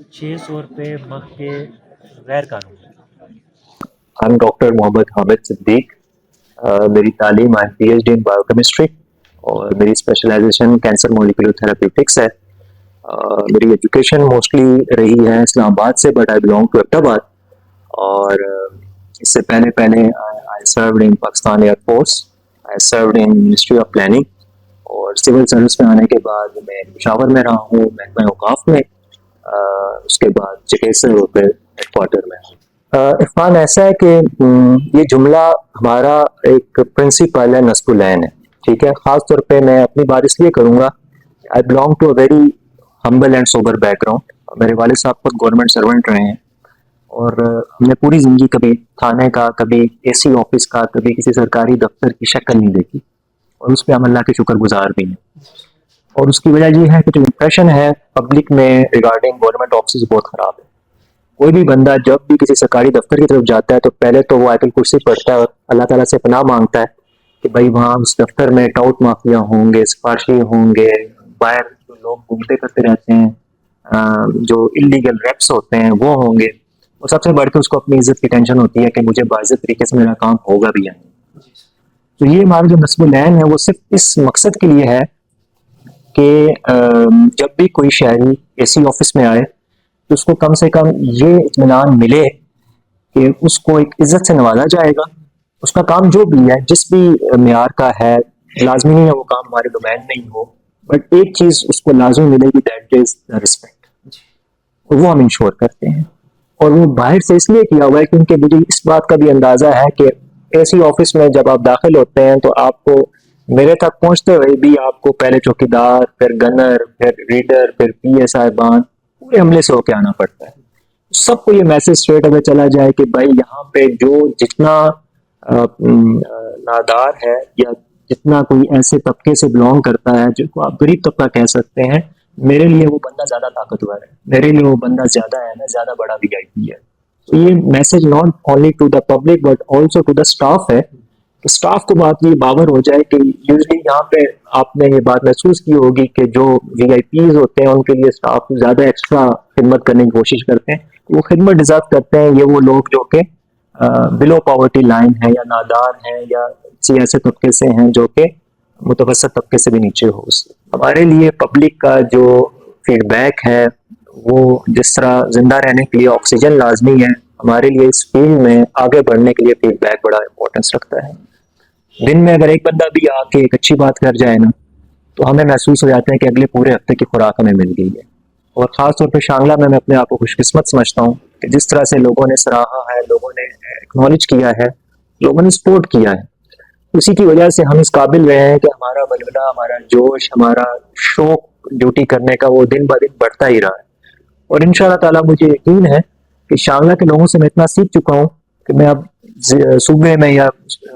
600 रुपये माह के गैर कानूनी। I'm doctor Mohammad Hamid Siddique. मेरी तालीम आई PhD इन बायोकेमिस्ट्री और मेरी स्पेशलाइजेशन कैंसर मॉलिक्यूलर थेराप्यूटिक्स है। मेरी एजुकेशन मोस्टली रही है इस्लामाबाद से, but I belong to Ahmedabad. और इससे पहले पहले I served in Pakistan air force, I served in ministry of planning, और सिविल सर्विस में आने के बाद मैं पेशावर में रहा हूँ महकमा औकाफ में। उसके बाद चिकित्सा फिर हेडक्वार्टर में। इरफान, ऐसा है कि ये जुमला हमारा एक प्रिंसिपल है, नस्बुल ऐन है, ठीक है। ख़ास तौर पे मैं अपनी बात इसलिए करूँगा, I belong to a very humble and sober background. मेरे वालिद साहब खुद गवर्नमेंट सर्वेंट रहे हैं, और हमने पूरी ज़िंदगी कभी थाने का, कभी AC ऑफिस का, कभी किसी सरकारी दफ्तर की शक्ल नहीं देखी, और उस पर हम अल्लाह के शुक्रगुजार भी हैं। और उसकी वजह ये है कि जो इम्प्रेशन है पब्लिक में रिगार्डिंग गवर्नमेंट ऑफिस बहुत ख़राब है। कोई भी बंदा जब भी किसी सरकारी दफ्तर की तरफ जाता है तो पहले तो वो आयतुल कुर्सी पढ़ता है और अल्लाह ताला से पनाह मांगता है कि भाई वहाँ उस दफ्तर में टाउट माफिया होंगे, सिफारशी होंगे, बाहर जो लोग घूमते करते रहते हैं, जो इलीगल रेप्स होते हैं वो होंगे। और सबसे बढ़ के उसको अपनी इज्जत की टेंशन होती है कि मुझे बाइज्जत तरीके से मेरा काम होगा भी या नहीं। तो ये हमारा जो नस्बुल ऐन है वो सिर्फ इस मकसद के लिए है कि जब भी कोई शहरी AC ऑफिस में आए तो उसको कम से कम ये इत्मीनान मिले कि उसको एक इज्जत से नवाजा जाएगा। उसका काम जो भी है, जिस भी मेयार का है, लाजमी नहीं है वो काम हमारे डोमेन में ही हो, बट एक चीज उसको लाजमी मिलेगी, दैट इज रिस्पेक्ट, और वो हम इंश्योर करते हैं। और वो बाहर से इसलिए किया हुआ है क्योंकि मुझे इस बात का भी अंदाजा है कि ऐसी ऑफिस में जब आप दाखिल होते हैं तो आपको मेरे तक पहुंचते हुए भी आपको पहले चौकीदार, फिर गनर, फिर रीडर, फिर PA साहिबान, पूरे हमले से होके आना पड़ता है। सबको ये मैसेज स्ट्रेट अवे चला जाए कि भाई यहाँ पे जो जितना नादार है या जितना कोई ऐसे तबके से बिलोंग करता है जिसको आप गरीब तबका कह सकते हैं, मेरे लिए वो बंदा ज्यादा ताकतवर है, मेरे लिए वो बंदा ज्यादा है ना, ज्यादा बड़ा VIP है। तो ये message not only to the public but also to the staff है कि स्टाफ को बात ये बावर हो जाए कि यूजली यहाँ पे आपने ये बात महसूस की होगी कि जो VIPs होते हैं उनके लिए स्टाफ ज्यादा एक्स्ट्रा खिदमत करने की कोशिश करते हैं। वो खिदमत डिजर्व करते हैं ये वो लोग जो कि बिलो पॉवर्टी लाइन है या नादार हैं या किसी ऐसे तबके से हैं जो कि मुतवसत तबके से भी नीचे हो। हमारे लिए पब्लिक का जो फीडबैक है वो जिस तरह जिंदा रहने के लिए ऑक्सीजन लाजमी है, हमारे लिए इस फील्ड में आगे बढ़ने के लिए फीडबैक बड़ा इंपॉर्टेंस रखता है। दिन में अगर एक बंदा भी आके एक अच्छी बात कर जाए ना, तो हमें महसूस हो जाता है कि अगले पूरे हफ्ते की खुराक हमें मिल गई है। और ख़ास तौर पे शांगला में मैं अपने आप को खुशकिस्मत समझता हूँ कि जिस तरह से लोगों ने सराहा है, लोगों ने एक्नॉलेज किया है, लोगों ने सपोर्ट किया है, उसी की वजह से हम इस काबिल रहे हैं कि हमारा बलबला, हमारा जोश, हमारा शौक ड्यूटी करने का वो दिन ब दिन बढ़ता ही रहा है। और इंशाअल्लाह ताला मुझे यकीन है कि शांगला के लोगों से मैं इतना सीख चुका हूँ कि मैं अब सूबे में या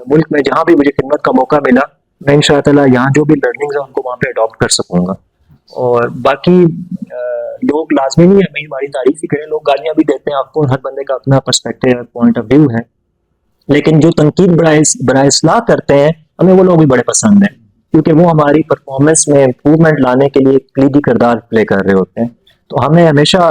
मुल्क में जहाँ भी मुझे खिदमत का मौका मिला, मैं इंशाअल्लाह ताला यहाँ जो भी लर्निंग्स है उनको वहाँ पे अडॉप्ट कर सकूंगा। और बाकी लोग लाजमी नहीं है हमारी तारीफ ही करें, लोग गालियां भी देते हैं आपको, हर बंदे का अपना पर्सपेक्टिव, पॉइंट ऑफ व्यू है। लेकिन जो तनकीद बड़ा इस्लाह करते हैं, हमें वो लोग भी बड़े पसंद हैं क्योंकि वो हमारी परफॉर्मेंस में इम्प्रूवमेंट लाने के लिए एक क्लीदी किरदार प्ले कर रहे होते हैं। तो हमें हमेशा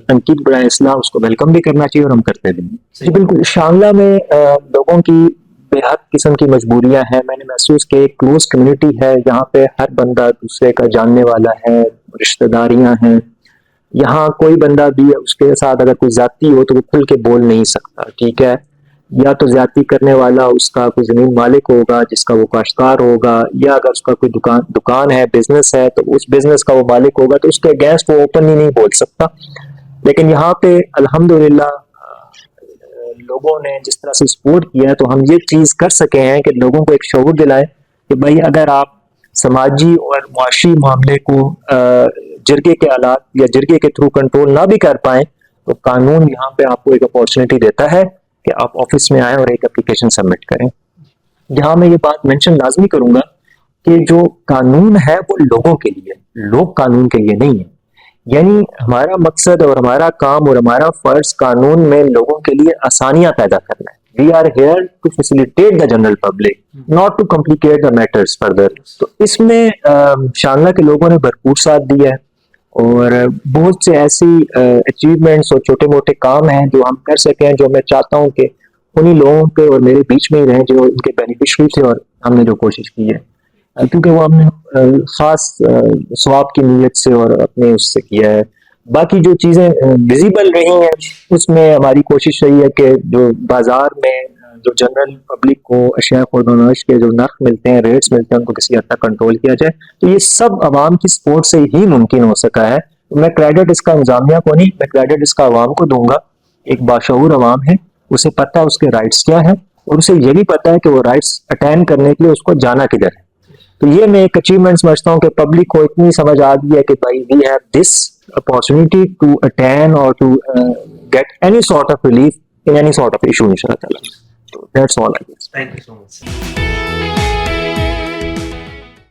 तनकीद बड़ा इस्लाह उसको वेलकम भी करना चाहिए और हम करते भी हैं। जी बिल्कुल, शांगला में लोगों की बेहद किस्म की मजबूरियां हैं। मैंने महसूस किया एक क्लोज कम्युनिटी है, यहाँ पे हर बंदा दूसरे का जानने वाला है, रिश्तेदारियां हैं। यहाँ कोई बंदा भी उसके साथ अगर कोई ज्यादती हो तो वो खुल के बोल नहीं सकता, ठीक है। या तो ज्यादती करने वाला उसका कोई जमीन मालिक होगा जिसका वो काश्तकार होगा, या अगर उसका कोई दुकान है, बिजनेस है, तो उस बिजनेस का वो मालिक होगा, तो उसके अगेंस्ट वो ओपनली नहीं बोल सकता। लेकिन यहाँ पे अल्हम्दुलिल्लाह लोगों ने जिस तरह से सपोर्ट किया है, तो हम ये चीज कर सके हैं कि लोगों को एक शऊर दिलाए कि भाई अगर आप समाजी और मुआशी मामले को जिरगे के आलात या जिरगे के थ्रू कंट्रोल ना भी कर पाए, तो कानून यहाँ पे आपको एक अपॉर्चुनिटी देता है कि आप ऑफिस में आए और एक एप्लीकेशन सबमिट करें। यहाँ मैं ये बात मेंशन लाजमी करूंगा कि जो कानून है वो लोगों के लिए, लोग कानून के लिए नहीं है। यानी हमारा मकसद और हमारा काम और हमारा फर्ज कानून में लोगों के लिए आसानियां पैदा करना है। We are here to facilitate the general public, not to complicate the matters further. तो इसमें शांगला के लोगों ने भरपूर साथ दिया है اور بہت سے ایسی اچیومنٹس اور چھوٹے موٹے کام ہیں جو ہم کر سکیں، جو میں چاہتا ہوں کہ انہی لوگوں پہ اور میرے بیچ میں ہی رہیں جو ان کے بینیفیشری تھے، اور ہم نے جو کوشش کی ہے کیونکہ وہ ہم نے خاص ثواب کی نیت سے اور اپنے اس سے کیا ہے. باقی جو چیزیں ویزیبل رہی ہیں اس میں ہماری کوشش رہی ہے کہ جو بازار میں جو جنرل پبلک کو اشیاء خرد و نوش کے جو نرخ ملتے ہیں، ریٹس ملتے ہیں، ان کو کسی حد تک کنٹرول کیا جائے. تو یہ سب عوام کی سپورٹ سے ہی ممکن ہو سکا ہے. میں کریڈٹ اس کا انتظامیہ کو نہیں، میں کریڈٹ اس کا عوام کو دوں گا. ایک باشعور عوام ہے، اسے پتہ ہے اس کے رائٹس کیا ہیں، اور اسے یہ بھی پتہ ہے کہ وہ رائٹس اٹین کرنے کے لیے اس کو جانا کدھر ہے. تو یہ میں ایک اچیومنٹ سمجھتا ہوں کہ پبلک کو اتنی سمجھ آ گئی ہے کہ بھائی we have this opportunity to attain اور to get any sort of relief in any sort of issue ان شاء اللہ تعالیٰ. So that's all I guess. Thank you so much.